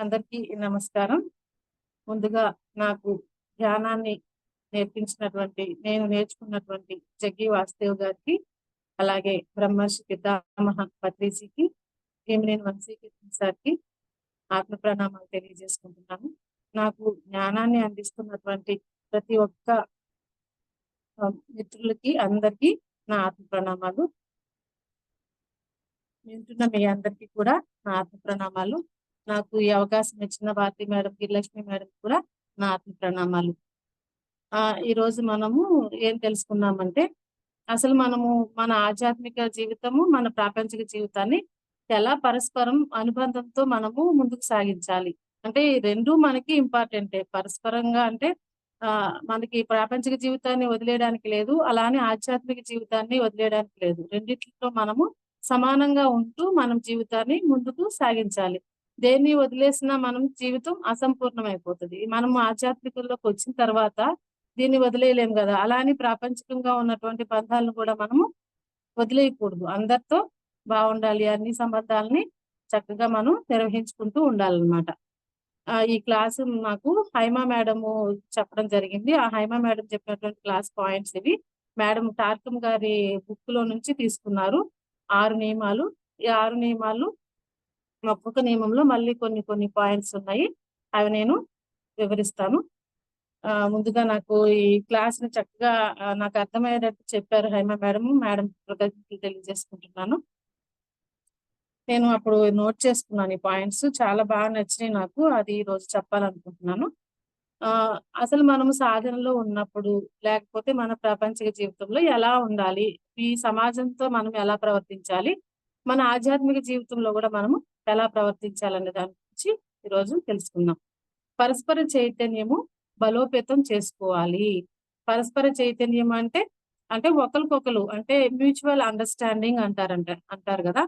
అందరికీ నమస్కారం. ముందుగా నాకు ధ్యానాన్ని నేను నేర్చుకున్నటువంటి జగ్గి వాసుదేవ్ గారికి, అలాగే బ్రహ్మర్షి పితామహ పత్రిజీకి, భీమినేని వంశీకృష్ణ సార్‌కి ఆత్మ ప్రణామాలు తెలియజేసుకుంటున్నాను. నాకు జ్ఞానాన్ని అందిస్తున్నటువంటి ప్రతి ఒక్క మిత్రులకి అందరికీ నా ఆత్మ ప్రణామాలు. వింటున్న మీ అందరికీ కూడా నా ఆత్మ ప్రణామాలు. నాకు ఈ అవకాశం ఇచ్చిన భారతి మేడం, గిరిలక్ష్మి మేడం కూడా నా ఆత్మ ప్రణామాలు. ఈరోజు మనము ఏం తెలుసుకుందామంటే, అసలు మనము మన ఆధ్యాత్మిక జీవితము, మన ప్రాపంచిక జీవితాన్ని ఎలా పరస్పరం అనుబంధంతో మనము ముందుకు సాగించాలి. అంటే ఈ 2 మనకి ఇంపార్టెంటే. పరస్పరంగా అంటే మనకి ప్రాపంచిక జీవితాన్ని వదిలేయడానికి లేదు. అలానే ఆధ్యాత్మిక జీవితాన్ని వదిలేయడానికి లేదు. రెండిట్లో మనము సమానంగా ఉంటూ మనం జీవితాన్ని ముందుకు సాగించాలి. దేన్ని వదిలేసినా మనం జీవితం అసంపూర్ణమైపోతది. మనము ఆధ్యాత్మికంలోకి వచ్చిన తర్వాత దీన్ని వదిలేయలేము గదా! అలా అని ప్రాపంచికంగా ఉన్నటువంటి బంధాలను కూడా మనము వదిలేయకూడదు. అందరితో బావుండాలి. అన్ని సంబంధాలని చక్కగా మనం నిర్వహించుకుంటూ ఉండాలన్నమాట. ఈ క్లాసు నాకు హైమా మేడము చెప్పడం జరిగింది. ఆ హైమా మేడం చెప్పినటువంటి క్లాస్ పాయింట్స్ ఇవి. మేడం టార్కమ్ గారి బుక్‌లో నుంచి తీసుకున్నారు. 6 నియమాలు. ఈ 6 నియమాలు ఒక్కొక్క నియమంలో మళ్ళీ కొన్ని కొన్ని పాయింట్స్ ఉన్నాయి. అవి నేను వివరిస్తాను. ముందుగా నాకు ఈ క్లాస్‌ని చక్కగా నాకు అర్థమయ్యేటట్టు చెప్పారు హైమా మేడము. మేడం కృతజ్ఞతలు తెలియజేసుకుంటున్నాను. నేను అప్పుడు నోట్ చేసుకున్నాను ఈ పాయింట్స్. చాలా బాగా నచ్చినాయి నాకు. అది ఈరోజు చెప్పాలనుకుంటున్నాను. అసలు మనము సాధనలో ఉన్నప్పుడు, లేకపోతే మన ప్రాపంచిక జీవితంలో ఎలా ఉండాలి? ఈ సమాజంతో మనం ఎలా ప్రవర్తించాలి? మన ఆధ్యాత్మిక జీవితంలో గూడా మనము ఎలా ప్రవర్తించాలనే దాని గురించి ఈరోజు తెలుసుకుందాం. పరస్పర చైతన్యము బలోపేతం చేసుకోవాలి. పరస్పర చైతన్యం అంటే ఒకళ్ళకొకళ్ళు అంటే మ్యూచువల్ అండర్‌స్టాండింగ్ అంటారు గదా!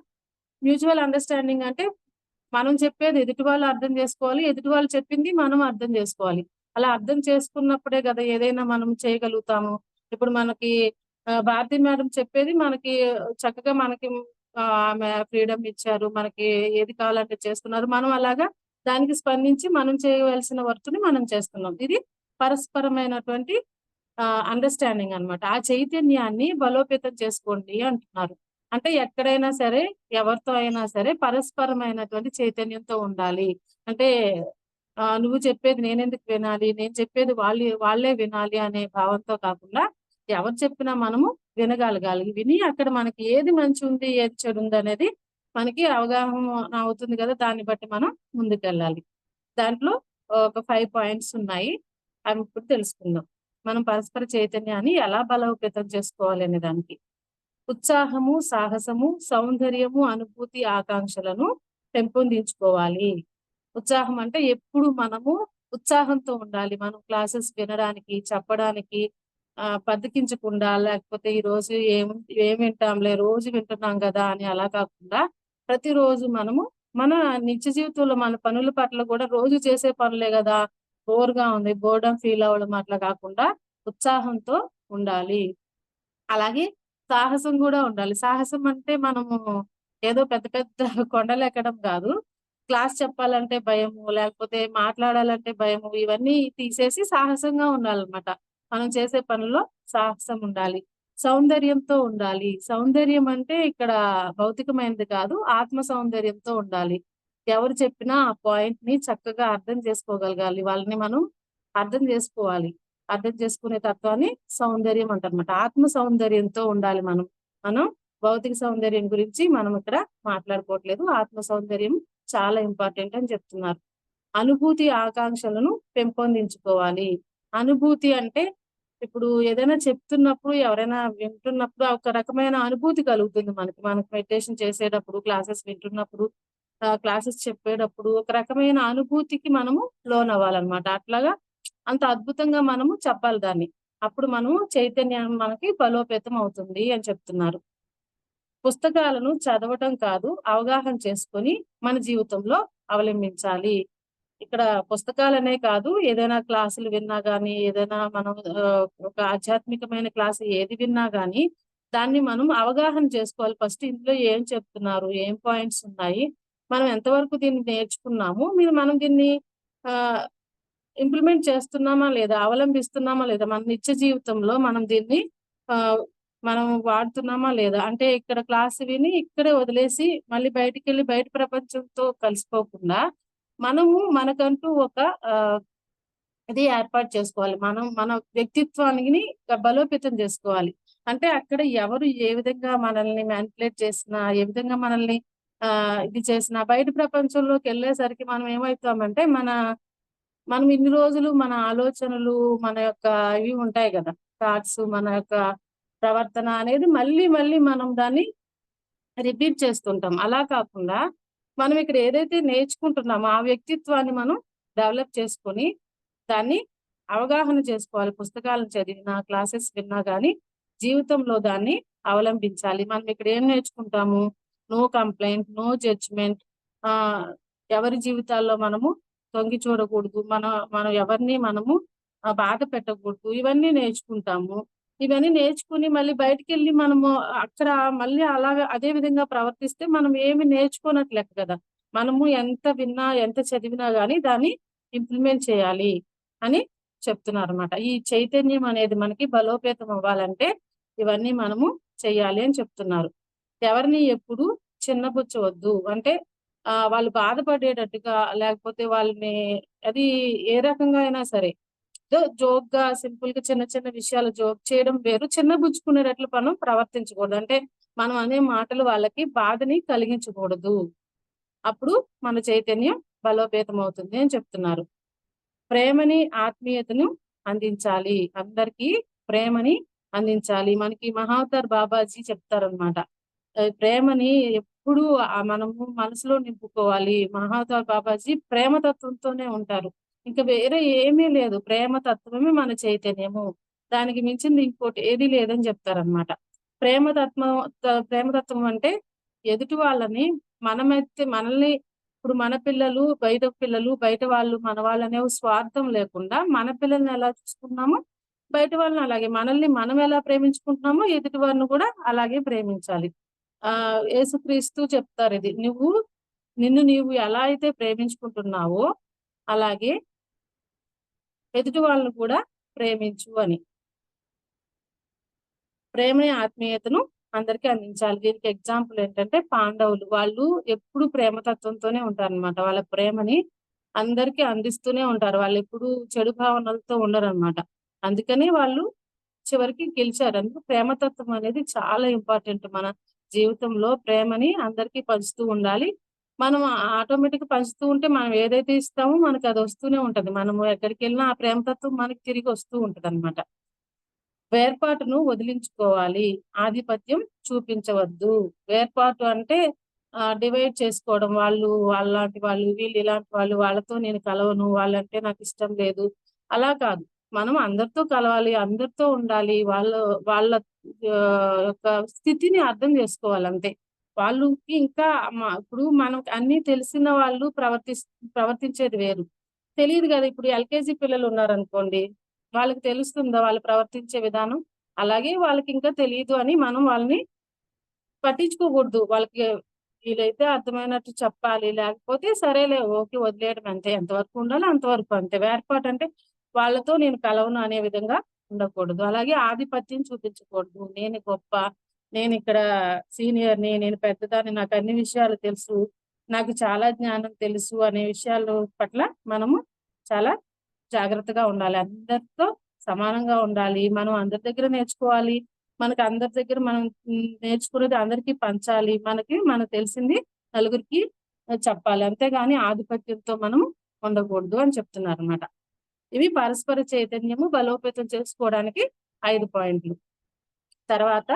మ్యూచువల్ అండర్‌స్టాండింగ్ అంటే మనం చెప్పేది ఎదుటి వాళ్ళు అర్థం చేసుకోవాలి. ఎదుటి వాళ్ళు చెప్పింది మనం అర్థం చేసుకోవాలి. అలా అర్థం చేసుకున్నప్పుడే గదా ఏదైనా మనం చేయగలుగుతాము. ఇప్పుడు మనకి భారతి మేడం చెప్పేది మనకి చక్కగా మనకి ఆమె ఫ్రీడమ్ ఇచ్చారు. మనకి ఏది కావాలంటే చేస్తున్నారు. మనం అలాగా దానికి స్పందించి మనం చేయవలసిన వర్క్‌ని మనం చేస్తున్నాం. ఇది పరస్పరమైనటువంటి అండర్‌స్టాండింగ్ అన్నమాట. ఆ చైతన్యాన్ని బలోపేతం చేసుకోండి అంటున్నారు. అంటే ఎక్కడైనా సరే, ఎవరితో అయినా సరే పరస్పరమైనటువంటి చైతన్యంతో ఉండాలి. అంటే నువ్వు చెప్పేది నేనెందుకు వినాలి? నేను చెప్పేది వాళ్ళే వినాలి అనే భావంతో కాకుండా, ఎవరు చెప్పినా మనము వినగలగాలి. విని అక్కడ మనకి ఏది మంచుంది, ఏది చెడుందనేది మనకి అవగాహన అవుతుంది గదా! దాన్ని బట్టి మనం ముందుకెళ్ళాలి. దాంట్లో ఒక 5 పాయింట్స్ ఉన్నాయి. అవి ఇప్పుడు తెలుసుకుందాం. మనం పరస్పర చైతన్యాన్ని ఎలా బలోపేతం చేసుకోవాలి అనే దానికి. ఉత్సాహము, సాహసము, సౌందర్యము, అనుభూతి, ఆకాంక్షలను పెంపొందించుకోవాలి. ఉత్సాహం అంటే ఎప్పుడు మనము ఉత్సాహంతో ఉండాలి. మనం క్లాసెస్ వినడానికి, చెప్పడానికి బద్ధకించకుండా లేకపోతే ఈరోజు ఏం వింటాంలే రోజు వింటున్నాం గదా! అని అలా కాకుండా ప్రతిరోజు మనము మన నిత్య జీవితంలో మన పనుల పట్ల కూడా రోజు చేసే పనులే గదా! బోర్‌గా ఉంది. బోర్డమ్ ఫీల్ అవ్వడం అట్లా కాకుండా ఉత్సాహంతో ఉండాలి. అలాగే సాహసం గూడా ఉండాలి. సాహసం అంటే మనము ఏదో పెద్ద పెద్ద కొండలెక్కడం గాదు. క్లాస్ చెప్పాలంటే భయము, లేకపోతే మాట్లాడాలంటే భయము, ఇవన్నీ తీసేసి సాహసంగా ఉండాలన్నమాట. మనం చేసే పనుల్లో సాహసం ఉండాలి. సౌందర్యంతో ఉండాలి. సౌందర్యం అంటే ఇక్కడ భౌతికమైనది కాదు. ఆత్మ సౌందర్యంతో ఉండాలి. ఎవరు చెప్పినా ఆ పాయింట్‌ని చక్కగా అర్థం చేసుకోగలగాలి. వాళ్ళని మనం అర్థం జేసుకోవాలి. అర్థం చేసుకునే తత్వాన్ని సౌందర్యం అంటారన్నమాట. ఆత్మ సౌందర్యంతో ఉండాలి మనం. మనం భౌతిక సౌందర్యం గురించి మనం ఇక్కడ మాట్లాడుకోవట్లేదు. ఆత్మ సౌందర్యం చాలా ఇంపార్టెంట్ అని చెప్తున్నారు. అనుభూతి, ఆకాంక్షలను పెంపొందించుకోవాలి. అనుభూతి అంటే ఇప్పుడు ఏదైనా చెప్తున్నప్పుడు, ఎవరైనా వింటున్నప్పుడు ఒక రకమైన అనుభూతి కలుగుతుంది మనకి. మనకు మెడిటేషన్ చేసేటప్పుడు, క్లాసెస్ వింటున్నప్పుడు, క్లాసెస్ చెప్పేటప్పుడు ఒక రకమైన అనుభూతికి మనము లోనవ్వాలన్నమాట. అట్లాగా అంత అద్భుతంగా మనము చెప్పాలి దాన్ని. అప్పుడు మనము చైతన్యం మనకి బలోపేతం అవుతుంది అని చెప్తున్నారు. పుస్తకాలను చదవటం కాదు, అవగాహన చేసుకొని మన జీవితంలో అవలంబించాలి. ఇక్కడ పుస్తకాలనే కాదు, ఏదైనా క్లాసులు విన్నా గానీ, ఏదైనా మనం ఒక ఆధ్యాత్మికమైన క్లాస్ ఏది విన్నా గానీ, దాన్ని మనం అవగాహన చేసుకోవాలి. ఫస్ట్ ఇందులో ఏం చెప్తున్నారు? ఏం పాయింట్స్ ఉన్నాయి? మనం ఎంతవరకు దీన్ని నేర్చుకున్నాము, మనం దీన్ని ఇంప్లిమెంట్ చేస్తున్నామా లేదా, అవలంబిస్తున్నామా లేదా, మన నిత్య జీవితంలో మనం దీన్ని ఆహ్, మనం వాడుతున్నామా లేదా? అంటే ఇక్కడ క్లాస్ విని ఇక్కడే వదిలేసి మళ్ళీ బయటికెళ్ళి బయట ప్రపంచంతో కలిసిపోకుండా మనకంటూ ఒక ఆహ్, ఇది ఏర్పాటు చేసుకోవాలి. మనం మన వ్యక్తిత్వాన్ని బలోపేతం చేసుకోవాలి. అంటే అక్కడ ఎవరు ఏ విధంగా మనల్ని మానిప్యులేట్ చేసినా, ఏ విధంగా మనల్ని ఇది చేసినా బయట ప్రపంచంలోకెళ్ళేసరికి మనం ఏమైతామంటే మనం ఇన్ని రోజులు మన ఆలోచనలు, మన యొక్క ఇవి ఉంటాయి గదా! థాట్స్, మన యొక్క ప్రవర్తన అనేది మళ్ళీ మళ్ళీ మనం దాన్ని రిపీట్ చేస్తుంటాం. అలా కాకుండా మనం ఇక్కడ ఏదైతే నేర్చుకుంటున్నామో ఆ వ్యక్తిత్వాన్ని మనం డెవలప్ చేసుకొని దాన్ని అవగాహన చేసుకోవాలి. పుస్తకాలను చదివినా, క్లాసెస్ విన్నా గాని జీవితంలో దాన్ని అవలంబించాలి. మనం ఇక్కడ ఏం నేర్చుకుంటాము? No complaint, no judgement. Ah, ఎవరి జీవితాల్లో మనము తొంగి చూడకూడదు. మనం ఎవరిని బాధ పెట్టకూడదు. ఇవన్నీ నేర్చుకుంటాము. ఇవన్నీ నేర్చుకుని మళ్ళీ బయటికెళ్ళి మనము అక్కడ మళ్ళీ అలాగా అదే విధంగా ప్రవర్తిస్తే మనం ఏమి నేర్చుకోనట్టు లెక్క గదా! మనము ఎంత విన్నా, ఎంత చదివినా గాని దాన్ని ఇంప్లిమెంట్ చేయాలి అని చెప్తున్నారన్నమాట. ఈ చైతన్యం అనేది మనకి బలోపేతం అవ్వాలంటే ఇవన్నీ మనము చెయ్యాలి అని చెప్తున్నారు. ఎవరిని ఎప్పుడు చిన్నబుచ్చవద్దు. అంటే వాళ్ళు బాధపడేటట్టుగా లేకపోతే వాళ్ళని అది ఏ రకంగా అయినా సరే ఏదో జోక్‌గా, సింపుల్‌గా చిన్న చిన్న విషయాలు జోక్ చేయడం వేరు. చిన్నబుచ్చుకునేటట్లు మనం ప్రవర్తించకూడదు. అంటే మనం అనే మాటలు వాళ్ళకి బాధని కలిగించకూడదు. అప్పుడు మన చైతన్యం బలోపేతం అవుతుంది అని చెప్తున్నారు. ప్రేమని, ఆత్మీయతను అందించాలి. అందరికీ ప్రేమని అందించాలి. మనకి మహావతార్ బాబాజీ చెప్తారనమాట. ప్రేమని ఎప్పుడూ మనము మనసులో నింపుకోవాలి. మహావతార్ బాబాజీ ప్రేమ తత్వంతోనే ఉంటారు. ఇంక వేరే ఏమీ లేదు. ప్రేమ తత్వమే మన చైతన్యము. దానికి మించింది ఇంకోటి ఏది లేదని చెప్తారనమాట. ప్రేమ తత్వం అంటే ఎదుటి వాళ్ళని మనమైతే మనల్ని ఇప్పుడు మన పిల్లలు, బయట వాళ్ళు, మన వాళ్ళనే స్వార్థం లేకుండా మన పిల్లల్ని ఎలా చూసుకుంటున్నామో, బయట వాళ్ళని అలాగే మనల్ని మనం ఎలా ప్రేమించుకుంటున్నామో ఎదుటి వారిని కూడా అలాగే ప్రేమించాలి. యేసుక్రీస్తు చెప్తారిది. నిన్ను నీవు ఎలా అయితే ప్రేమించుకుంటున్నావో, అలాగే ఎదుటి వాళ్ళని కూడా ప్రేమించు అని. ప్రేమని, ఆత్మీయతను అందరికీ అందించాలి. దీనికి ఎగ్జాంపుల్ ఏంటంటే పాండవులు. వాళ్ళు ఎప్పుడు ప్రేమతత్వంతోనే ఉంటారనమాట. వాళ్ళ ప్రేమని అందరికీ అందిస్తూనే ఉంటారు. వాళ్ళెప్పుడు చెడు భావనలతో ఉండరనమాట. అందుకని వాళ్ళు చివరికి గెలిచారు. అందుకు ప్రేమతత్వం అనేది చాలా ఇంపార్టెంట్. మన జీవితంలో ప్రేమని అందరికీ పంచుతూ ఉండాలి. మనం ఆటోమేటిక్‌గా పంచుతూ ఉంటే మనం ఏదైతే ఇస్తామో మనకది వస్తూనే ఉంటది. మనము ఎక్కడికెళ్ళినా ఆ ప్రేమతత్వం మనకి తిరిగి వస్తూ ఉంటదనమాట. వేర్పాటును వదిలించుకోవాలి. ఆధిపత్యం చూపించవద్దు. వేర్పాటు అంటే డివైడ్ చేసుకోవడం. వాళ్ళలాంటి వాళ్ళు, వీళ్ళు ఇలాంటి వాళ్ళు, వాళ్ళతో నేను కలవను, వాళ్ళంటే నాకిష్టం లేదు. అలా కాదు. మనం అందరితో కలవాలి, అందరితో ఉండాలి. వాళ్ళ యొక్క స్థితిని అర్థం చేసుకోవాలంతే. వాళ్ళకి ఇంకా ఇప్పుడు మనకు అన్నీ తెలిసిన వాళ్ళు ప్రవర్తించేది వేరు. తెలీదు గదా! ఇప్పుడు ఎల్‌కేజీ పిల్లలున్నారనుకోండి. వాళ్ళకి తెలుస్తుందా వాళ్ళు ప్రవర్తించే విధానం? అలాగే వాళ్ళకింకా తెలీదు అని మనం వాళ్ళని పట్టించుకోకూడదు. వాళ్ళకి వీలైతే అర్థమైనట్టు చెప్పాలి. లేకపోతే సరేలే ఓకే వదిలేయడం అంతే. ఎంతవరకు ఉండాలో అంతవరకు అంతే. వేర్పాటంటే వాళ్ళతో నేను కలవను అనే విధంగా ఉండకూడదు. అలాగే ఆధిపత్యం చూపించకూడదు. నేను గొప్ప, నేనిక్కడ సీనియర్‌ని, నేను పెద్దదాన్ని, నాకన్ని విషయాలు తెలుసు, నాకు చాలా జ్ఞానం తెలుసు అనే విషయాలు పట్ల మనము చాలా జాగ్రత్తగా ఉండాలి. అందరితో సమానంగా ఉండాలి. మనం అందరి దగ్గర నేర్చుకోవాలి. మనకు అందరి దగ్గర మనం నేర్చుకున్నది అందరికీ పంచాలి. మనకు తెలిసింది నలుగురికి చెప్పాలి. అంతేగాని ఆధిపత్యంతో మనం ఉండకూడదు అని చెప్తున్నారన్నమాట. ఇవి పరస్పర చైతన్యము బలోపేతం చేసుకోవడానికి 5 పాయింట్లు. తర్వాత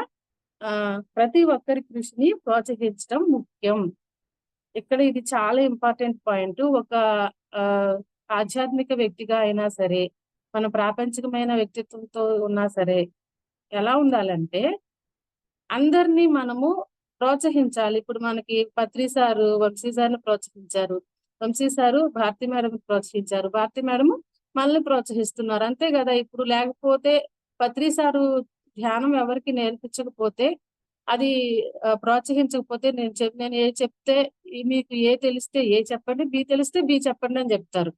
ప్రతి ఒక్కరి కృషిని ప్రోత్సహించడం ముఖ్యం. ఇక్కడ ఇది చాలా ఇంపార్టెంట్ పాయింటు. ఒక ఆహ్, ఆధ్యాత్మిక వ్యక్తిగా అయినా సరే, మన ప్రాపంచికమైన వ్యక్తిత్వంతో ఉన్నా సరే, ఎలా ఉండాలంటే అందరిని మనము ప్రోత్సహించాలి. ఇప్పుడు మనకి పత్రి సారు, వంశీ సార్‌ని ప్రోత్సహించారు. వంశీ సారు భారతి మేడంని ప్రోత్సహించారు. భారతి మేడము మనల్ని ప్రోత్సహిస్తున్నారు. అంతే గదా! ఇప్పుడు లేకపోతే పత్రి సారు ధ్యానం ఎవరికీ నేర్పించకపోతే, అది ప్రోత్సహించకపోతే నేను ఏది చెప్తే మీకు ఏ తెలిస్తే ఏ చెప్పండి, బి తెలిస్తే బి చెప్పండి అని చెప్తారు.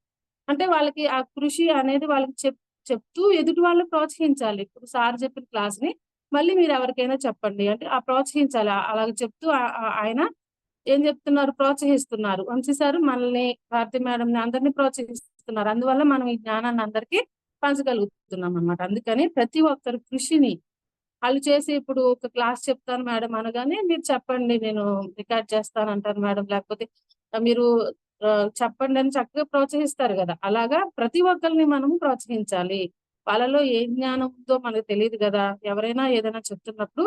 అంటే వాళ్ళకి ఆ కృషి అనేది వాళ్ళకి చెప్తూ ఎదుటి వాళ్ళని ప్రోత్సహించాలి. ఇప్పుడు సార్ చెప్పిన క్లాస్‌ని మళ్ళీ మీరెవరికైనా చెప్పండి. అంటే ప్రోత్సహించాలి. అలాగ చెప్తూ ఆయన ఏం చెప్తున్నారు? ప్రోత్సహిస్తున్నారు. వంశీ సారు మనల్ని, భారతి మేడంని అందరిని ప్రోత్సహిస్తున్నారు. అందువల్ల మనం ఈ జ్ఞానాన్ని అందరికీ పంచగలుగుతున్నామనమాట. అందుకని ప్రతి ఒక్కరి కృషిని ఆళ్ళు చేసి ఇప్పుడు ఒక క్లాస్ చెప్తాను మేడం అనగానే, మీరు చెప్పండి నేను రికార్డ్ చేస్తానంటారు మేడం. లేకపోతే మీరు చెప్పండి అని చక్కగా ప్రోత్సహిస్తారు గదా! అలాగా ప్రతి ఒక్కళ్ళని మనం ప్రోత్సహించాలి. వాళ్ళలో ఏ జ్ఞానం ఉందో మనకు తెలీదు గదా! ఎవరైనా ఏదైనా చెప్తున్నప్పుడు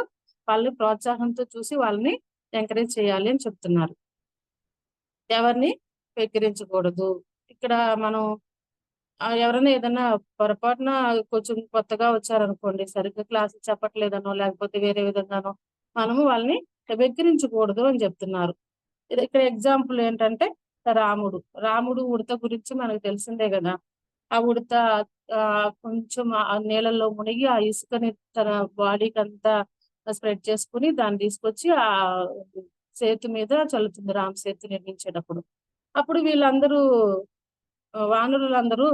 వాళ్ళని ప్రోత్సాహంతో చూసి వాళ్ళని ఎంకరేజ్ చేయాలి అని చెప్తున్నారు. ఎవరిని వెక్కిరించకూడదు. ఇక్కడ మనం ఎవరైనా ఏదన్నా పొరపాటున కొంచెం కొత్తగా వచ్చారనుకోండి, సరిగ్గా క్లాసులు చెప్పట్లేదనో, లేకపోతే వేరే విధంగానో మనము వాళ్ళని వెక్కిరించకూడదు అని చెప్తున్నారు. ఇక్కడ ఎగ్జాంపుల్ ఏంటంటే రాముడు. రాముడు ఉడత గురించి మనకు తెలిసిందే గదా! ఆ ఉడత కొంచెం ఆ నీళ్ళల్లో మునిగి ఆ ఇసుకని తన బాడీకంతా స్ప్రెడ్ చేసుకొని దాన్ని తీసుకొచ్చి సేతు మీద చల్లుతుంది రామ సేతు నిర్మించేటప్పుడు. అప్పుడు వీళ్ళందరూ వానరులందరూ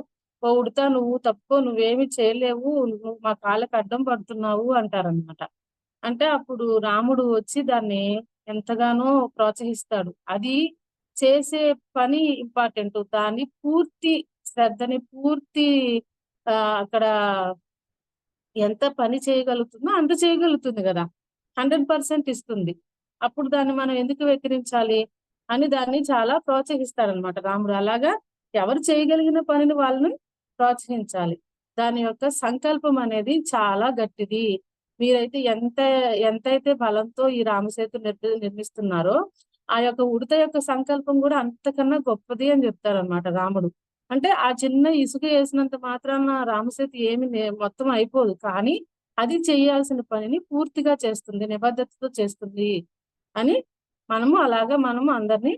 "ఓ ఉడతా నువ్వు తప్పుకో, నువ్వేమి చేయలేవు. నువ్వు మా కాళ్ళకి అడ్డం పడుతున్నావు" అంటారనమాట. అంటే అప్పుడు రాముడు వచ్చి దాన్ని ఎంతగానో ప్రోత్సహిస్తాడు. అది చేసే పని ఇంపార్టెంటు. దాన్ని పూర్తి శ్రద్ధని, పూర్తి అక్కడ ఎంత పని చేయగలుగుతుందో అంత చేయగలుగుతుంది గదా! 100% ఇస్తుంది. అప్పుడు దాన్ని మనం ఎందుకు వెక్కిరించాలి అని దాన్ని చాలా ప్రోత్సహిస్తాడనమాట రాముడు. అలాగా ఎవరు చేయగలిగిన పనిని వాళ్ళని ప్రోత్సహించాలి. దాని యొక్క సంకల్పం అనేది చాలా గట్టిది. మీరైతే ఎంతైతే బలంతో ఈ రామసేతు నిర్మిస్తున్నారో, ఆ యొక్క ఉడత యొక్క సంకల్పం గూడా అంతకన్నా గొప్పది అని జెప్తారనమాట రాముడు. అంటే ఆ చిన్న ఇసుక ఏసినంత మాత్రాన రామసేతు ఏమి మొత్తం అయిపోదు. కానీ అది చేయాల్సిన పనిని పూర్తిగా చేస్తుంది. నిబద్ధతతో చేస్తుంది అని మనము అందరిని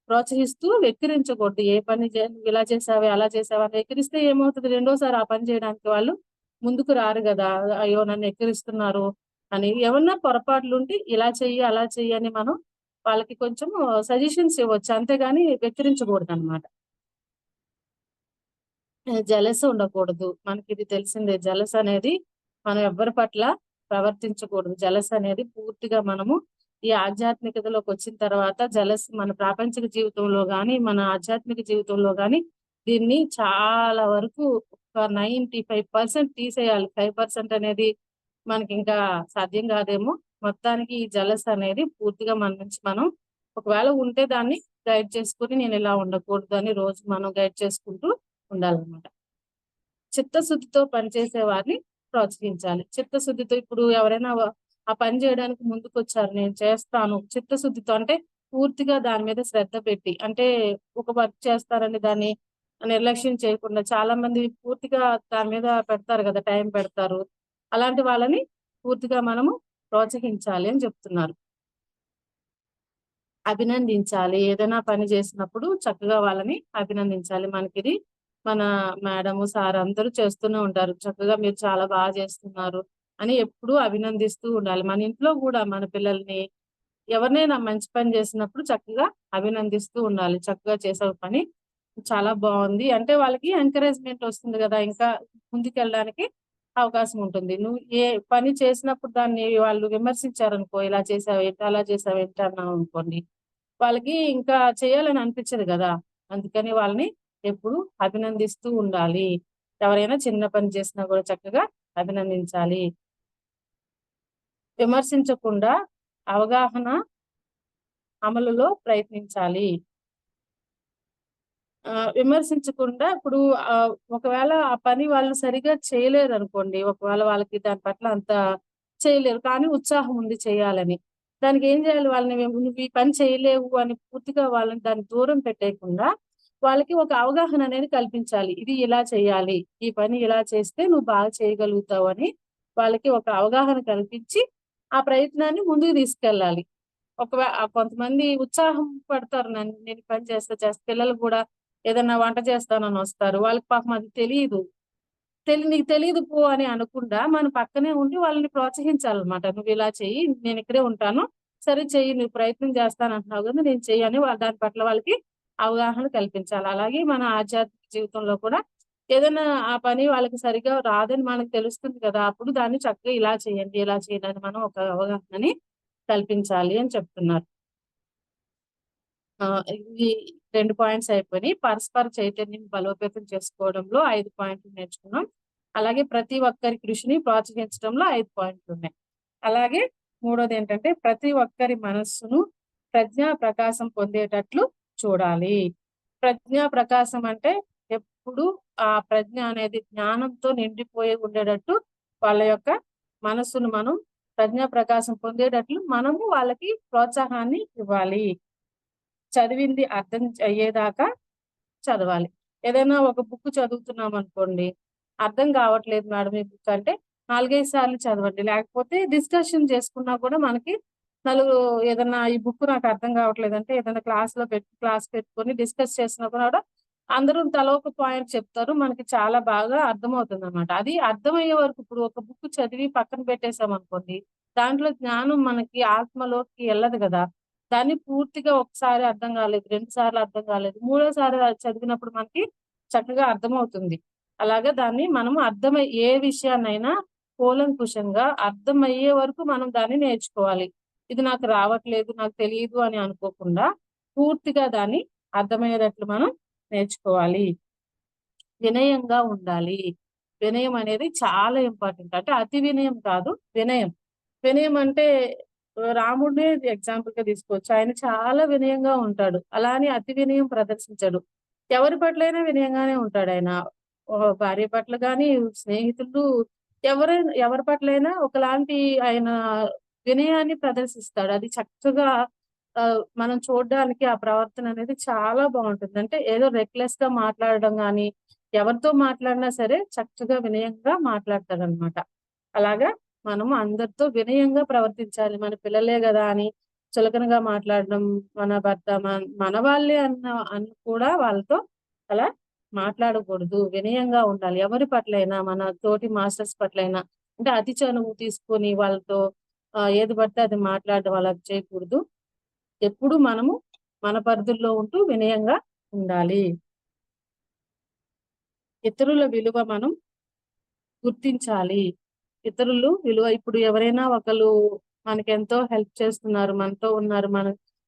ప్రోత్సహిస్తూ వెక్కిరించకూడదు. ఏ పని నువ్విలా చేసావే, అలా చేసావా అని వెక్కిరిస్తే ఏమవుతది? రెండోసారి ఆ పని చేయడానికి వాళ్ళు ముందుకు రారు గదా! అయ్యో! నన్ను ఎక్కిరిస్తున్నారు అని. ఏమన్నా పొరపాట్లుంటే ఇలా చెయ్యి, అలా చెయ్యి అని మనం వాళ్ళకి కొంచెం సజెషన్స్ ఇవ్వచ్చు. అంతేగాని వెక్కిరించకూడదనమాట. జెలస్ ఉండకూడదు. మనకిది తెలిసిందే. జెలస్ అనేది మనం ఎవ్వరి పట్ల ప్రవర్తించకూడదు. జెలస్ అనేది పూర్తిగా మనము ఈ ఆధ్యాత్మికతలోకొచ్చిన తర్వాత జెలస్ మన ప్రాపంచిక జీవితంలో గాని, మన ఆధ్యాత్మిక జీవితంలో గాని దీన్ని చాలా వరకు ఒక 95% తీసేయాలి. 5% అనేది మనకింకా సాధ్యం గాదేమో. మొత్తానికి ఈ జెలస్ అనేది పూర్తిగా మన నుంచి మనం ఒకవేళ ఉంటే దాన్ని గైడ్ చేసుకొని నేనిలా ఉండకూడదు అని రోజు మనం గైడ్ చేసుకుంటూ ఉండాలన్నమాట. చిత్తశుద్ధితో పనిచేసే వారిని ప్రోత్సహించాలి. చిత్తశుద్ధితో ఇప్పుడు ఎవరైనా ఆ పని చేయడానికి ముందుకొచ్చారు. నేను చేస్తాను. చిత్తశుద్ధితో అంటే పూర్తిగా దాని మీద శ్రద్ధ పెట్టి అంటే ఒక వర్క్ చేస్తారని దాన్ని నిర్లక్ష్యం చేయకుండా చాలా మంది పూర్తిగా దాని మీద పెడతారు గదా! టైం పెడతారు. అలాంటి వాళ్ళని పూర్తిగా మనము ప్రోత్సహించాలి అని చెప్తున్నారు. అభినందించాలి. ఏదైనా పని చేసినప్పుడు చక్కగా వాళ్ళని అభినందించాలి. మనకిది మన మేడము, సార్ అందరూ చేస్తూనే ఉంటారు. చక్కగా మీరు చాలా చేస్తున్నారు అని ఎప్పుడూ అభినందిస్తూ ఉండాలి. మన ఇంట్లో గూడా మన పిల్లల్ని ఎవరినైనా మంచి పని చేసినప్పుడు చక్కగా అభినందిస్తూ ఉండాలి. చక్కగా చేసావు పని చాలా బావుంది. అంటే వాళ్ళకి ఎంకరేజ్‌మెంట్ వస్తుంది గదా! ఇంకా ముందుకెళ్ళడానికి అవకాశం ఉంటుంది. నువ్వు ఏ పని చేసినప్పుడు దాన్ని వాళ్ళు విమర్శించారనుకో, ఇలా చేసావేంటి, అలా చేసావేంటి అన్నామనుకోండి, వాళ్ళకి ఇంకా చేయాలని అనిపించదు గదా! అందుకని వాళ్ళని ఎప్పుడు అభినందిస్తూ ఉండాలి. ఎవరైనా చిన్న పని చేసినా గూడా చక్కగా అభినందించాలి. విమర్శించకుండా అవగాహన అమలులో ప్రయత్నించాలి. విమర్శించకుండా ఇప్పుడు ఒకవేళ ఆ పని వాళ్ళు సరిగ్గా చేయలేదనుకోండి. ఒకవేళ వాళ్ళకి దాని పట్ల అంత చేయలేరు. కానీ ఉత్సాహం ఉంది చేయాలని. దానికేం జేయాలి వాళ్ళని నువ్వు ఈ పని చేయలేవు అని పూర్తిగా వాళ్ళని దాన్ని దూరం పెట్టేయకుండా, వాళ్ళకి ఒక అవగాహన అనేది కల్పించాలి. ఇది ఇలా చేయాలి. ఈ పని ఇలా చేస్తే నువ్వు బాగా చేయగలుగుతావు అని వాళ్ళకి ఒక అవగాహన కల్పించి, ఆ ప్రయత్నాన్ని ముందుకు తీసుకెళ్ళాలి. కొంతమంది ఉత్సాహం పడతారు. నేను ఈ పని చేస్తా పిల్లలు గూడా ఏదన్నా వంట చేస్తానని వస్తారు. వాళ్ళకి పాపం అది తెలీదు. నీకు తెలీదు పో అని అనకుండా మన పక్కనే ఉండి వాళ్ళని ప్రోత్సహించాలన్నమాట. నువ్విలా చెయ్యి, నేనిక్కడే ఉంటాను. సరే చెయ్యి, నువ్వు ప్రయత్నం చేస్తానంటున్నావు కదా, నేను చెయ్యి అని దాని పట్ల వాళ్ళకి అవగాహన కల్పించాలి. అలాగే మన ఆధ్యాత్మిక జీవితంలో కూడా ఏదైనా ఆ పని వాళ్ళకి సరిగ్గా రాదని మనకు తెలుస్తుంది కదా! అప్పుడు దాన్ని చక్కగా ఇలా చేయండి, ఇలా చేయండి అని మనం ఒక అవగాహనని కల్పించాలి అని చెప్తున్నారు. ఇవి 2 పాయింట్స్ అయిపోయినాయి. పరస్పర చైతన్యం బలోపేతం చేసుకోవడంలో 5 పాయింట్లు నేర్చుకున్నాం. అలాగే ప్రతి ఒక్కరి కృషిని ప్రోత్సహించడంలో 5 పాయింట్లున్నాయి. అలాగే మూడోదేంటంటే ప్రతి ఒక్కరి మనస్సును ప్రజ్ఞా ప్రకాశం పొందేటట్లు చూడాలి. ప్రజ్ఞా ప్రకాశం అంటే ఎప్పుడు ఆ ప్రజ్ఞ అనేది జ్ఞానంతో నిండిపోయి ఉండేటట్టు వాళ్ళ యొక్క మనస్సును మనం ప్రజ్ఞా ప్రకాశం పొందేటట్లు మనము వాళ్ళకి ప్రోత్సాహాన్ని ఇవ్వాలి. చదివింది అర్థం అయ్యేదాకా చదవాలి. ఏదైనా ఒక బుక్ చదువుతున్నామనుకోండి, అర్థం కావట్లేదు మేడం ఈ బుక్ అంటే 4, 5 సార్లు చదవండి. లేకపోతే డిస్కషన్ చేసుకున్నా కూడా మనకి ఏదన్నా ఈ బుక్ నాకు అర్థం కావట్లేదంటే ఏదైనా క్లాస్ పెట్టుకొని డిస్కస్ చేసినా కూడా అందరూ తలా ఒక పాయింట్ చెప్తారు. మనకి చాలా బాగా అర్థమవుతుందనమాట. అది అర్థమయ్యే వరకు ఇప్పుడు ఒక బుక్ చదివి పక్కన పెట్టేసామనుకోండి, దాంట్లో జ్ఞానం మనకి ఆత్మలోకి ఎళ్ళదు గదా! దాన్ని పూర్తిగా ఒకసారి అర్థం కాలేదు, 2 సార్లు అర్థం కాలేదు, మూడోసారి చదివినప్పుడు మనకి చక్కగా అర్థమవుతుంది. అలాగా దాన్ని మనము ఏ విషయాన్నైనా కూలంకుషంగా అర్థమయ్యే వరకు మనం దాన్ని నేర్చుకోవాలి. ఇది నాకు రావట్లేదు, నాకు తెలీదు అని అనుకోకుండా పూర్తిగా దాన్ని అర్థమయ్యేటట్లు మనం నేర్చుకోవాలి. వినయంగా ఉండాలి. వినయం అనేది చాలా ఇంపార్టెంట్. అంటే అతి వినయం కాదు, వినయం. వినయం అంటే రాముడినే ఎగ్జాంపుల్‌గా తీసుకోవచ్చు. ఆయన చాలా వినయంగా ఉంటాడు. అలా అని అతి వినయం ప్రదర్శించడు. ఎవరి పట్లైనా వినయంగానే ఉంటాడాయన. భార్య పట్ల గాని, స్నేహితులు ఎవరి పట్లైనా ఒకలాంటి ఆయన వినయాన్ని ప్రదర్శిస్తాడు. అది చక్కగా మనం చూడ్డానికి ఆ ప్రవర్తన అనేది చాలా బావుంటుంది. అంటే ఏదో రెక్లెస్‌గా మాట్లాడడం గాని, ఎవరితో మాట్లాడినా సరే చక్కగా వినయంగా మాట్లాడతాడనమాట. అలాగా మనము అందరితో వినయంగా ప్రవర్తించాలి. మన పిల్లలే గదా అని చులకనగా మాట్లాడడం, మన భర్త మన వాళ్ళే అని కూడా వాళ్ళతో అలా మాట్లాడకూడదు. వినయంగా ఉండాలి. ఎవరి పట్లైనా మన తోటి మాస్టర్స్ పట్లైనా అంటే అతి చనువు తీసుకొని వాళ్ళతో ఏది పడితే అది మాట్లాడడం అలా చేయకూడదు. ఎప్పుడు మనము మన పరిధుల్లో ఉంటూ వినయంగా ఉండాలి. ఇతరుల విలువ మనం గుర్తించాలి. ఇతరులు విలువ ఇప్పుడు ఎవరైనా ఒకళ్ళు మనకెంతో హెల్ప్ చేస్తున్నారు, మనతో ఉన్నారు.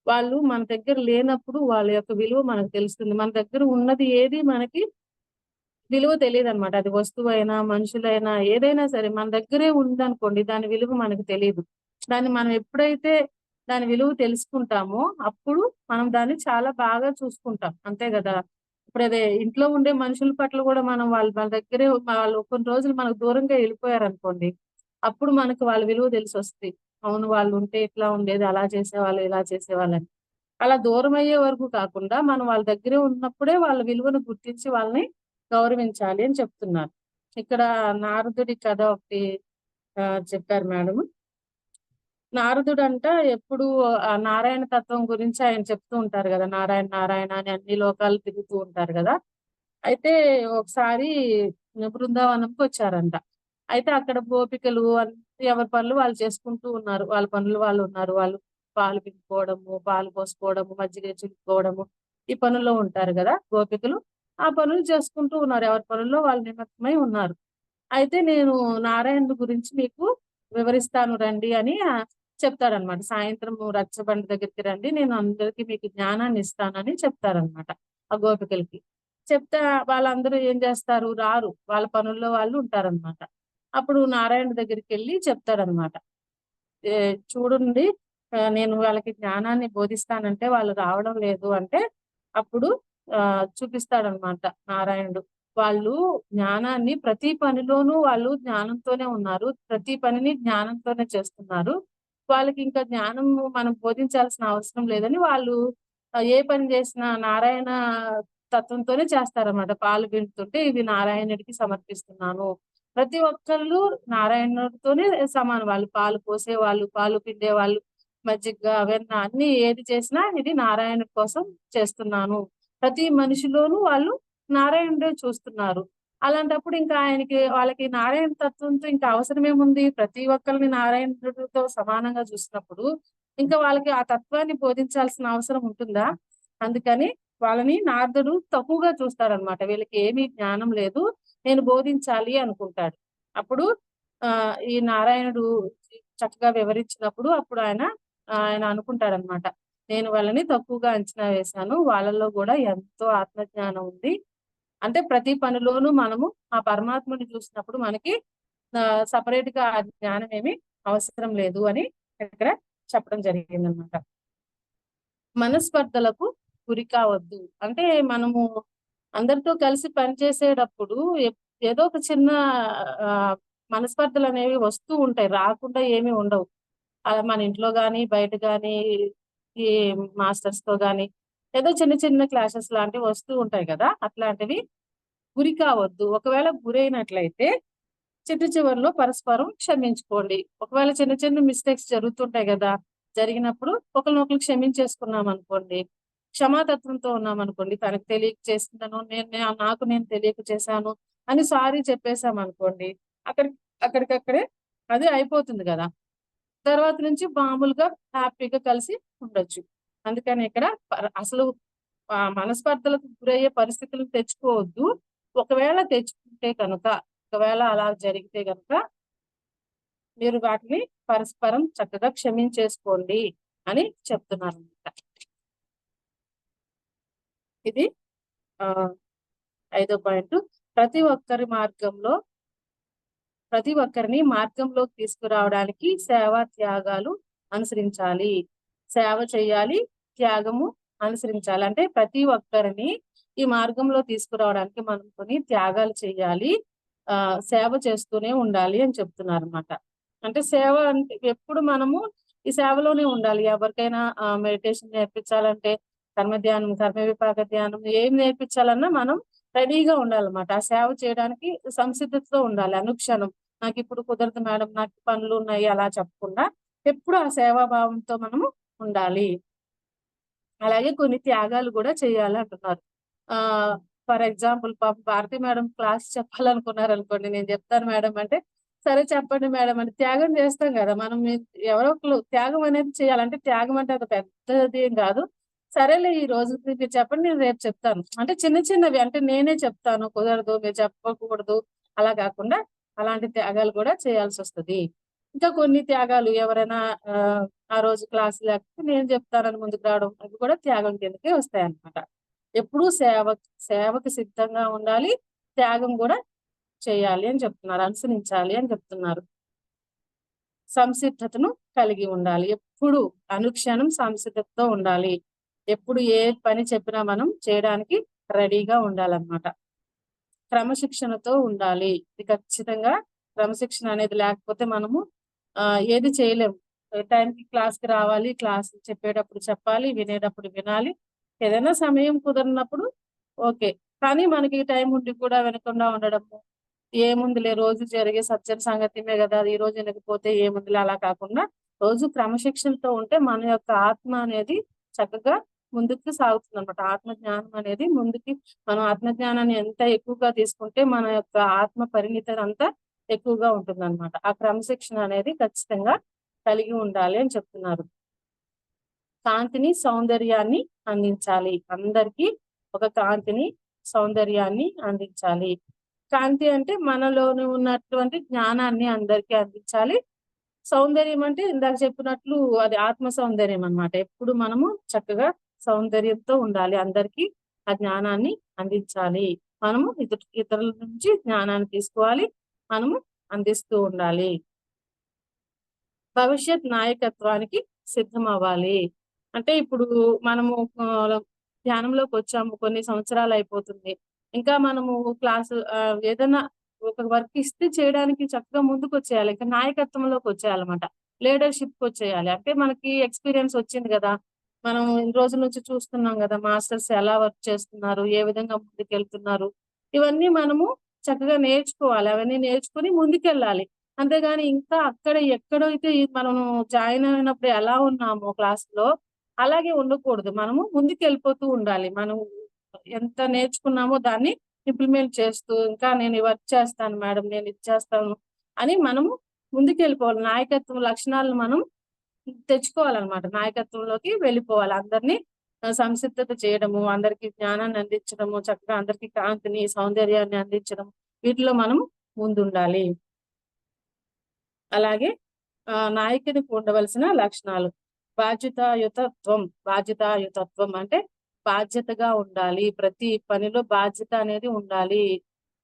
వాళ్ళు మన దగ్గర లేనప్పుడు వాళ్ళ యొక్క విలువ మనకు తెలుస్తుంది. మన దగ్గర ఉన్నది ఏది మనకి విలువ తెలీదనమాట. అది వస్తువైనా, మనుషులైనా ఏదైనా సరే మన దగ్గరే ఉందనుకోండి దాని విలువ మనకు తెలీదు. దాన్ని మనం ఎప్పుడైతే దాని విలువ తెలుసుకుంటామో అప్పుడు మనం దాన్ని చాలా బాగా చూసుకుంటాం. అంతే గదా! ఇప్పుడదే ఇంట్లో ఉండే మనుషుల పట్ల గూడా మనం మన దగ్గరే వాళ్ళు కొన్ని రోజులు మనకు దూరంగా ఎళ్ళిపోయారనుకోండి, అప్పుడు మనకు వాళ్ళ విలువ తెలిసొస్తది. అవును, వాళ్ళుంటే ఇట్లా ఉండేది, అలా చేసేవాళ్ళు, ఇలా చేసేవాళ్ళని. అలా దూరమయ్యే వరకు కాకుండా మనం వాళ్ళ దగ్గరే ఉన్నప్పుడే వాళ్ళ విలువను గుర్తించి వాళ్ళని గౌరవించాలి అని చెప్తున్నారు. ఇక్కడ నారదుడి కథ ఒకటి చెప్పారు మేడము. నారదుడంట ఎప్పుడు ఆ నారాయణ తత్వం గురించి ఆయన చెప్తూ ఉంటారు గదా! నారాయణ, నారాయణ అని అన్ని లోకాలు తిరుగుతూ ఉంటారు గదా! అయితే ఒకసారి బృందావనంకొచ్చారంట. అయితే అక్కడ గోపికలు ఎవరి పనులు వాళ్ళు చేసుకుంటూ ఉన్నారు. వాళ్ళ పనులు వాళ్ళు ఉన్నారు. వాళ్ళు పాలు పిండుకోవడము, పాలు పోసుకోవడము, మజ్జిగ చిలుక్కోవడము, ఈ పనుల్లో ఉంటారు గదా గోపికలు. ఆ పనులు చేసుకుంటూ ఉన్నారు. ఎవరి పనుల్లో వాళ్ళు నిమగ్నమై ఉన్నారు. అయితే నేను నారాయణుడి గురించి మీకు వివరిస్తాను రండి అని చెప్తారనమాట. సాయంత్రము రచ్చబండ దగ్గరికి రండి, నేను అందరికి మీకు జ్ఞానాన్ని ఇస్తానని చెప్తారనమాట ఆ గోపికలకి. చెప్తే వాళ్ళందరూ ఏం చేస్తారు? రారు. వాళ్ళ పనుల్లో వాళ్ళు ఉంటారనమాట. అప్పుడు నారాయణుడి దగ్గరికెళ్ళి చెప్తాడనమాట. చూడండి, నేను వాళ్ళకి జ్ఞానాన్ని బోధిస్తానంటే వాళ్ళు రావడం లేదు అంటే, అప్పుడు చూపిస్తాడనమాట నారాయణుడు. వాళ్ళు జ్ఞానాన్ని ప్రతి పనిలోనూ వాళ్ళు జ్ఞానంతోనే ఉన్నారు. ప్రతి పనిని జ్ఞానంతోనే చేస్తున్నారు. వాళ్ళకింకా జ్ఞానము మనం బోధించాల్సిన అవసరం లేదని వాళ్ళు ఏ పని చేసినా నారాయణ తత్వంతోనే చేస్తారనమాట. పాలు పిండుతుంటే ఇవి నారాయణుడికి సమర్పిస్తున్నాను. ప్రతి ఒక్కళ్ళు నారాయణుడితోనే సమానం. వాళ్ళు పాలు పోసేవాళ్ళు, పాలు పిండేవాళ్ళు, మజ్జిగ, వెన్న అన్నీ ఏది చేసినా ఇది నారాయణుడి కోసం చేస్తున్నాను. ప్రతి మనిషిలోనూ వాళ్ళు నారాయణుడే చూస్తున్నారు. అలాంటప్పుడు ఇంకా వాళ్ళకి నారాయణ తత్వంతో ఇంకా అవసరమేముంది? ప్రతి ఒక్కళ్ళని నారాయణుడితో సమానంగా చూసినప్పుడు, ఇంకా వాళ్ళకి ఆ తత్వాన్ని బోధించాల్సిన అవసరం ఉంటుందా? అందుకని వాళ్ళని నారదుడు తక్కువగా చూస్తారనమాట. వీళ్ళకి ఏమీ జ్ఞానం లేదు, నేను బోధించాలి అనుకుంటాడు. అప్పుడు ఈ నారాయణుడు చక్కగా వివరించినప్పుడు అప్పుడు ఆయన ఆయన అనుకుంటాడనమాట. నేను వాళ్ళని తక్కువగా అంచనా వేశాను. వాళ్ళలో గూడా ఎంతో ఆత్మజ్ఞానం ఉంది. అంటే ప్రతి పనిలోనూ మనము ఆ పరమాత్మని చూసినప్పుడు మనకి సెపరేట్‌గా ఆ జ్ఞానం ఏమి అవసరం లేదు అని ఇక్కడ చెప్పడం జరిగిందనమాట. మనస్పర్ధలకు గురి కావద్దు. అంటే మనము అందరితో కలిసి పనిచేసేటప్పుడు ఏదో ఒక చిన్న మనస్పర్ధలనేవి వస్తూ ఉంటాయి. రాకుండా ఏమి ఉండవు. మన ఇంట్లో గాని, బయట గాని, ఈ మాస్టర్స్‌తో గాని, ఏదో చిన్న చిన్న క్లాషెస్ లాంటివి వస్తూ ఉంటాయి గదా! అట్లాంటివి గురి కావద్దు. ఒకవేళ గురైనట్లయితే చిట్ట చివరిలో పరస్పరం క్షమించుకోండి. ఒకవేళ చిన్న చిన్న మిస్టేక్స్ జరుగుతుంటాయి గదా! జరిగినప్పుడు ఒకళ్ళనొకళ్ళు క్షమించేసుకున్నామనుకోండి, క్షమాతత్వంతో ఉన్నామనుకోండి, తనకు తెలియక చేసిందనో, నాకు నేను తెలియక చేశాను అని సారీ చెప్పేసామనుకోండి, అక్కడికి అక్కడికక్కడే అది అయిపోతుంది గదా! తర్వాత నుంచి మామూలుగా హ్యాపీగా కలిసి ఉండొచ్చు. అందుకని ఇక్కడ అసలు మనస్పర్ధలకు గురయ్యే పరిస్థితులను తెచ్చుకోవద్దు. ఒకవేళ తెచ్చుకుంటే కనుక, ఒకవేళ అలా జరిగితే గనుక మీరు వాటిని పరస్పరం చక్కగా క్షమించేసుకోండి అని చెప్తున్నారనమాట. ఇది ఆహ్, ఐదో పాయింటు. ప్రతి ఒక్కరి మార్గంలో ప్రతి ఒక్కరిని మార్గంలోకి తీసుకురావడానికి సేవా త్యాగాలు అనుసరించాలి. సేవ చేయాలి, త్యాగము అనుసరించాలి. అంటే ప్రతి ఒక్కరిని ఈ మార్గంలో తీసుకురావడానికి మనం కొన్ని త్యాగాలు చేయాలి. సేవ చేస్తూనే ఉండాలి అని చెప్తున్నారన్నమాట. అంటే సేవ అంటే ఎప్పుడు మనము ఈ సేవలోనే ఉండాలి. ఎవరికైనా మెడిటేషన్ నేర్పించాలంటే కర్మ ధ్యానం, కర్మ విపాక ధ్యానం ఏం నేర్పించాలన్నా మనం రెడీగా ఉండాలన్నమాట. ఆ సేవ చేయడానికి సంసిద్ధతతో ఉండాలి అనుక్షణం. నాకిప్పుడు కుదరదు మేడం, నాకు పనులున్నాయి అలా చెప్పకుండా ఎప్పుడు ఆ సేవాభావంతో మనము ఉండాలి. అలాగే కొన్ని త్యాగాలు గూడా చేయాలంటున్నారు. ఆహ్, ఫర్ ఎగ్జాంపుల్ పాపం భారతి మేడం క్లాస్ చెప్పాలనుకున్నారనుకోండి, నేను చెప్తాను మేడం అంటే, సరే చెప్పండి మేడం అని త్యాగం చేస్తాం గదా! మనం ఎవరో ఒకళ్ళు త్యాగం అనేది చేయాలి. అంటే త్యాగం అంటే అది పెద్దదేం గాదు. సరేలే ఈ రోజుకి మీరు చెప్పండి, నేను రేపు చెప్తాను. అంటే చిన్న చిన్నవి అంటే నేనే చెప్తాను కుదరదు, మీరు చెప్పకూడదు అలా గాకుండా అలాంటి త్యాగాలు గూడా చేయాల్సొస్తది. ఇంకా కొన్ని త్యాగాలు ఎవరైనా ఆ రోజు క్లాస్ లేకపోతే నేను చెప్తానని ముందుకు రావడం అవి కూడా త్యాగం కిందకే వస్తాయన్నమాట. ఎప్పుడూ సేవకి సిద్ధంగా ఉండాలి. త్యాగం గూడా చేయాలి అని చెప్తున్నారు. అనుసరించాలి అని చెప్తున్నారు. సంసిద్ధతను కలిగి ఉండాలి. ఎప్పుడు అనుక్షణం సంసిద్ధతతో ఉండాలి. ఎప్పుడు ఏ పని చెప్పినా మనం చేయడానికి రెడీగా ఉండాలన్నమాట. క్రమశిక్షణతో ఉండాలి. ఇది ఖచ్చితంగా క్రమశిక్షణ అనేది లేకపోతే మనము ఏది చేయలేము. టైంకి క్లాస్‌కి రావాలి. క్లాస్ చెప్పేటప్పుడు చెప్పాలి. వినేటప్పుడు వినాలి. ఏదైనా సమయం కుదరనప్పుడు ఓకే. కానీ మనకి టైం ఉండి కూడా వినకుండా ఉండడము, ఏముందిలే రోజు జరిగే సత్యం సంగతిమే గదా! ఈరోజు వినకపోతే ఏముందిలే అలా కాకుండా రోజు క్రమశిక్షణతో ఉంటే మన యొక్క ఆత్మ అనేది చక్కగా ముందుకు సాగుతుందనమాట. ఆత్మ జ్ఞానం అనేది ముందుకి మనం ఆత్మ జ్ఞానాన్ని ఎంత ఎక్కువగా తీసుకుంటే మన యొక్క ఆత్మ పరిణితి అంతా ఎక్కువగా ఉంటుందనమాట. ఆ క్రమశిక్షణ అనేది ఖచ్చితంగా కలిగి ఉండాలి అని చెప్తున్నారు. కాంతిని, సౌందర్యాన్ని అందించాలి. అందరికీ ఒక కాంతిని, సౌందర్యాన్ని అందించాలి. కాంతి అంటే మనలోని ఉన్నటువంటి జ్ఞానాన్ని అందరికీ అందించాలి. సౌందర్యం అంటే ఇందాక చెప్పినట్లు అది ఆత్మ సౌందర్యం అన్నమాట. ఎప్పుడు మనము చక్కగా సౌందర్యంతో ఉండాలి. అందరికీ ఆ జ్ఞానాన్ని అందించాలి. మనము ఇతరుల నుంచి జ్ఞానాన్ని తీసుకోవాలి. మనము అందిస్తూ ఉండాలి. భవిష్యత్ నాయకత్వానికి సిద్ధమవ్వాలి. అంటే ఇప్పుడు మనము ధ్యానంలోకొచ్చాము. కొన్ని సంవత్సరాలయిపోతుంది. ఇంకా మనము ఏదన్నా ఒక వర్క్ ఇస్తే చేయడానికి చక్కగా ముందుకొచ్చేయాలి. ఇంకా నాయకత్వంలోకొచ్చేయాలన్నమాట. లీడర్‌షిప్‌కొచ్చేయాలి. అంటే మనకి ఎక్స్‌పీరియన్స్ వచ్చింది గదా! మనం ఇన్ని రోజుల నుంచి చూస్తున్నాం గదా! మాస్టర్స్ ఎలా వర్క్ చేస్తున్నారు? ఏ విధంగా ముందుకెళ్తున్నారు? ఇవన్నీ మనము చక్కగా నేర్చుకోవాలి. అవన్నీ నేర్చుకొని ముందుకెళ్ళాలి. అంతేగాని ఇంకా అక్కడ ఎక్కడైతే మనము జాయిన్ అయినప్పుడు ఎలా ఉన్నామో క్లాస్‌లో, అలాగే ఉండకూడదు. మనము ముందుకెళ్ళిపోతూ ఉండాలి. మనం ఎంత నేర్చుకున్నామో దాన్ని ఇంప్లిమెంట్ చేస్తూ, ఇంకా నేను ఈ వర్క్ చేస్తాను మేడం, నేను ఇది చేస్తాను అని మనము ముందుకెళ్ళిపోవాలి. నాయకత్వ లక్షణాలను మనం తెచ్చుకోవాలన్నమాట. నాయకత్వంలోకి వెళ్ళిపోవాలి. అందరినీ సంసిద్ధత చేయడము, అందరికి జ్ఞానాన్ని అందించడము, చక్కగా అందరికి కాంతిని, సౌందర్యాన్ని అందించడం, వీటిలో మనం ముందుండాలి. అలాగే నాయకునికి ఉండవలసిన లక్షణాలు. బాధ్యతాయుతత్వం అంటే బాధ్యతగా ఉండాలి. ప్రతి పనిలో బాధ్యత అనేది ఉండాలి.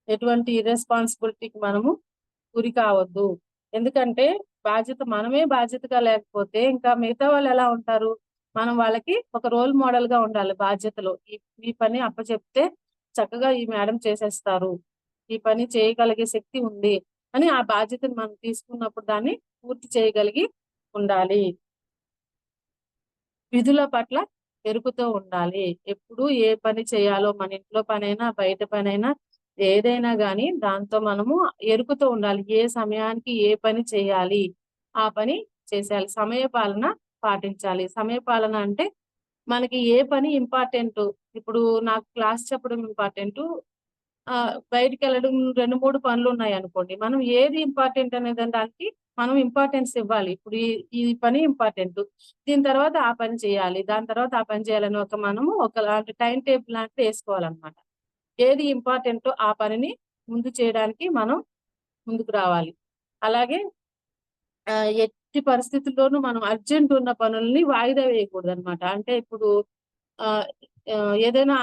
ఎటువంటి ఇర్రెస్పాన్సిబిలిటీకి మనము గురి కావద్దు. ఎందుకంటే మనమే బాధ్యతగా లేకపోతే ఇంకా మిగతా వాళ్ళు ఎలా ఉంటారు? మనం వాళ్ళకి ఒక రోల్ మోడల్ గా ఉండాలి బాధ్యతలో. ఈ పని అప్పచెప్తే చక్కగా ఈ మేడం చేసేస్తారు. ఈ పని చేయగలిగే శక్తి ఉంది అని ఆ బాధ్యతను మనం తీసుకున్నప్పుడు దాన్ని పూర్తి చేయగలిగి ఉండాలి. విధుల పట్ల ఎరుకుతో ఉండాలి. ఎప్పుడు ఏ పని చేయాలో మన ఇంట్లో పనైనా, బయట పనైనా ఏదైనా గాని దాంతో మనము ఎరుకుతో ఉండాలి. ఏ సమయానికి ఏ పని చేయాలి, ఆ పని చేసేయాలి. సమయపాలన పాటించాలి. సమయపాలన అంటే మనకి ఏ పని ఇంపార్టెంటు. ఇప్పుడు నాకు క్లాస్ చెప్పడం ఇంపార్టెంటు. బయటికెళ్ళడం 2, 3 పనులున్నాయనుకోండి. మనం ఏది ఇంపార్టెంట్ అనే దానికి మనం ఇంపార్టెన్స్ ఇవ్వాలి. ఇప్పుడు ఈ పని ఇంపార్టెంటు. దీని తర్వాత ఆ పని చేయాలి. దాని తర్వాత ఆ పని చేయాలని మనము ఒకలాంటి టైమ్ టేబుల్ లాంటిది ఏసుకోవాలన్నమాట. ఏది ఇంపార్టెంటో ఆ పనిని ముందు చేయడానికి మనం ముందుకు రావాలి. అలాగే ఎట్టి పరిస్థితుల్లోనూ మనం అర్జెంట్ ఉన్న పనుల్ని వాయిదా వేయకూడదనమాట. అంటే ఇప్పుడు ఆహ్, ఏదైనా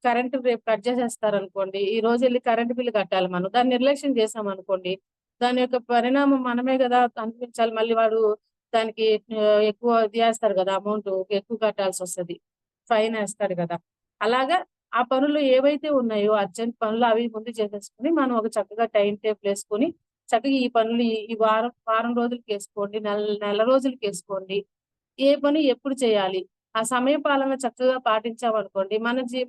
కరెంట్ రేపు కట్ చేసేస్తారనుకోండి. ఈ రోజెళ్లి కరెంట్ బిల్ కట్టాలి మనం. దాన్ని నిర్లక్ష్యం చేశామనుకోండి, దాని యొక్క పరిణామం మనమే గదా అనుభవించాలి. మళ్ళీ వాడు దానికి ఎక్కువ ఇది ఏస్తారు గదా! అమౌంట్ ఎక్కువ కట్టాల్సొస్తది. ఫైన్ ఏస్తాడు గదా! అలాగా ఆ పనులు ఏవైతే ఉన్నాయో అర్జెంట్ పనులు అవి ముందు చేసేసుకొని, మనం ఒక చక్కగా టైమ్ టేబుల్ ఏసుకొని చక్కగా ఈ పనులు ఈ వారం వారం రోజులకేసుకోండి. నెల రోజులకేసుకోండి. ఏ పని ఎప్పుడు చేయాలి? ఆ సమయ పాలన చక్కగా పాటించామనుకోండి,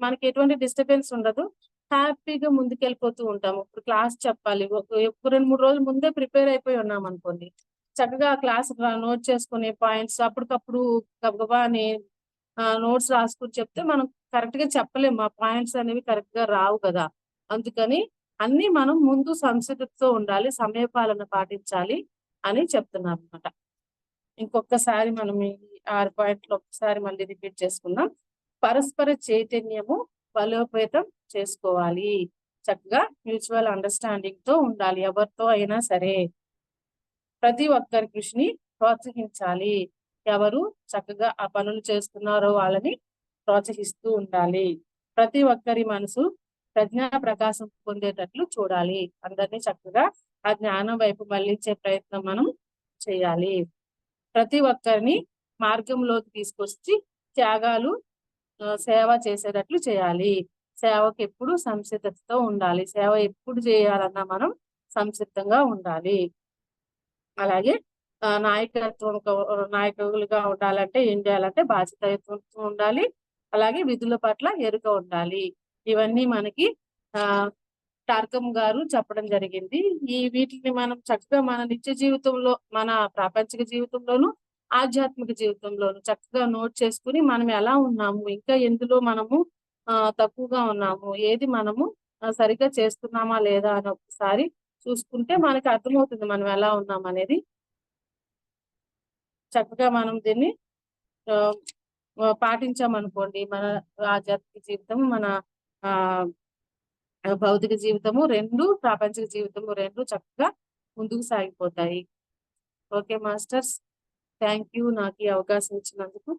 మనకి ఎటువంటి డిస్టర్బెన్స్ ఉండదు. హ్యాపీగా ముందుకెళ్ళిపోతూ ఉంటాము. ఇప్పుడు క్లాస్ చెప్పాలి. ఒక 2, 3 రోజుల ముందే ప్రిపేర్ అయిపోయి ఉన్నామనుకోండి. చక్కగా ఆ క్లాస్ నోట్ చేసుకునే పాయింట్స్ అప్పటికప్పుడు గబగబా అని నోట్స్ రాసుకొని చెప్తే మనం కరెక్ట్‌గా చెప్పలేము. ఆ పాయింట్స్ అనేవి కరెక్ట్‌గా రావు కదా! అందుకని అన్నీ మనం ముందు సంసిద్ధతతో ఉండాలి. సమయపాలన పాటించాలి అని చెప్తున్నానన్నమాట. ఇంకొకసారి మనం ఈ 6 పాయింట్లు ఒక్కసారి మళ్ళీ రిపీట్ చేసుకుందాం. పరస్పర చైతన్యము బలోపేతం చేసుకోవాలి. చక్కగా మ్యూచువల్ అండర్‌స్టాండింగ్‌తో ఉండాలి. ఎవరితో అయినా సరే. ప్రతి ఒక్కరి కృషిని ప్రోత్సహించాలి. ఎవరు చక్కగా ఆ పనులు చేస్తున్నారో వాళ్ళని ప్రోత్సహిస్తూ ఉండాలి. ప్రతి ఒక్కరి మనసు ప్రజ్ఞా ప్రకాశం పొందేటట్లు చూడాలి. అందరినీ చక్కగా ఆ జ్ఞానం వైపు మళ్లించే ప్రయత్నం మనం చేయాలి. ప్రతి ఒక్కరిని మార్గంలోకి తీసుకొచ్చి త్యాగాలు సేవ చేసేటట్లు చేయాలి. సేవకెప్పుడు సంసిద్ధతతో ఉండాలి. సేవ ఎప్పుడు చేయాలన్నా మనం సంసిద్ధంగా ఉండాలి. అలాగే నాయకులుగా ఉండాలంటే ఏం చేయాలంటే బాధ్యతాయుతంతో ఉండాలి. అలాగే విధుల పట్ల ఎరుక ఉండాలి. ఇవన్నీ మనకి ఆహ్, టార్కమ్ గారు చెప్పడం జరిగింది. వీటిని మనం చక్కగా మన నిత్య జీవితంలో, మన ప్రాపంచిక జీవితంలోను, ఆధ్యాత్మిక జీవితంలోను చక్కగా నోట్ చేసుకొని మనం ఎలా ఉన్నాము, ఇంకా ఎందులో మనము తక్కువగా ఉన్నాము, ఏది మనము సరిగ్గా చేస్తున్నామా లేదా అని ఒకసారి చూసుకుంటే మనకి అర్థమవుతుంది మనం ఎలా ఉన్నామనేది. చక్కగా మనం దీన్ని ఆహ్, పాటించామనుకోండి మన ఆధ్యాత్మిక జీవితం, మన ఆహ్, భౌతిక జీవితము 2, ప్రాపంచిక జీవితము 2 చక్కగా ముందుకు సాగిపోతాయి. Okay masters. థాంక్ యూ నాకు ఈ అవకాశం ఇచ్చినందుకు.